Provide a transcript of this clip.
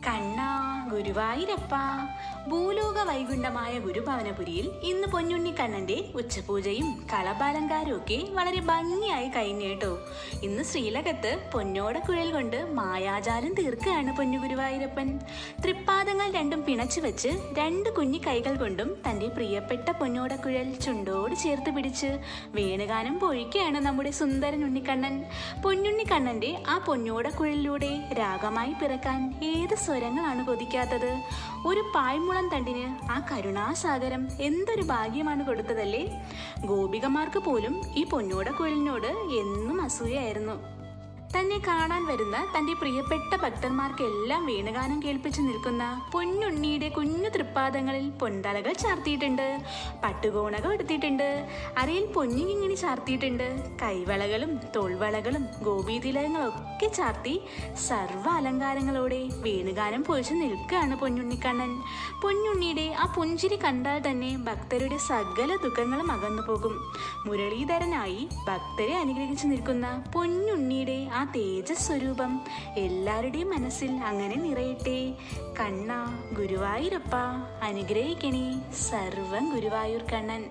കണ്ണാ ഗുരുവായൂരപ്പ. ഭൂലോക വൈകുണ്ഠമായ ഗുരുഭവനപുരിയിൽ ഇന്ന് പൊന്നുണ്ണിക്കണ്ണന്റെ ഉച്ചപൂജയും കളഭാലങ്കാരവും ഒക്കെ വളരെ ഭംഗിയായി കഴിഞ്ഞേട്ടോ. ഇന്ന് ശ്രീലകത്ത് പൊന്നോടക്കുഴൽ കൊണ്ട് മായാജാലം തീർക്കുകയാണ് പൊന്നു ഗുരുവായൂരപ്പൻ. തൃപ്പാദങ്ങൾ രണ്ടും പിണച്ചു വെച്ച് രണ്ട് കുഞ്ഞി കൈകൾ കൊണ്ടും തന്റെ പ്രിയപ്പെട്ട പൊന്നോടക്കുഴൽ ചുണ്ടോട് ചേർത്ത് പിടിച്ച് വേണുഗാനം പൊഴിക്കുകയാണ് നമ്മുടെ സുന്ദരൻ ഉണ്ണിക്കണ്ണൻ. പൊന്നുണ്ണിക്കണ്ണന്റെ ആ പൊന്നോടക്കുഴലിലൂടെ രാഗമായി പിറക്കാൻ ഏത് സ്വരങ്ങളാണ് കൊതിക്കാത്തത്. ഒരു പായ്മുളം തണ്ടിന് ആ കരുണാസാഗരം എന്തൊരു ഭാഗ്യമാണ് കൊടുത്തതല്ലേ. ഗോപികമാർക്ക് പോലും ഈ പൊന്നോടക്കുഴലിനോട് എന്നും അസൂയായിരുന്നു. തന്നെ കാണാൻ വരുന്ന തന്റെ പ്രിയപ്പെട്ട ഭക്തന്മാർക്കെല്ലാം വേണുഗാനം കേൾപ്പിച്ചു നിൽക്കുന്ന പൊന്നുണ്ണിയുടെ കുഞ്ഞു തൃപ്പാദങ്ങളിൽ പൊന്തലകൾ ചാർത്തിയിട്ടുണ്ട്, പട്ടുകോണകം എടുത്തിട്ടുണ്ട്, അരയിൽ പൊന്നിങ്ങിണി ചാർത്തിയിട്ടുണ്ട്, കൈവളകളും തോൾവളകളും ഗോപീതിലകങ്ങളൊക്കെ ചാർത്തി സർവ്വ അലങ്കാരങ്ങളോടെ വേണുഗാനം പൊഴിച്ചു നിൽക്കുകയാണ് പൊന്നുണ്ണിക്കണ്ണൻ. പൊന്നുണ്ണിയുടെ ആ പുഞ്ചിരി കണ്ടാൽ തന്നെ ഭക്തരുടെ സകല ദുഃഖങ്ങളും അകന്നു പോകും. മുരളീധരനായി ഭക്തരെ അനുഗ്രഹിച്ചു നിൽക്കുന്ന പൊന്നുണ്ണിയുടെ ആ തേജസ്വരൂപം എല്ലാവരുടെയും മനസ്സിൽ അങ്ങനെ നിറയട്ടെ. കണ്ണാ ഗുരുവായൂരപ്പ അനുഗ്രഹിക്കണേ സർവം ഗുരുവായൂർ കണ്ണൻ.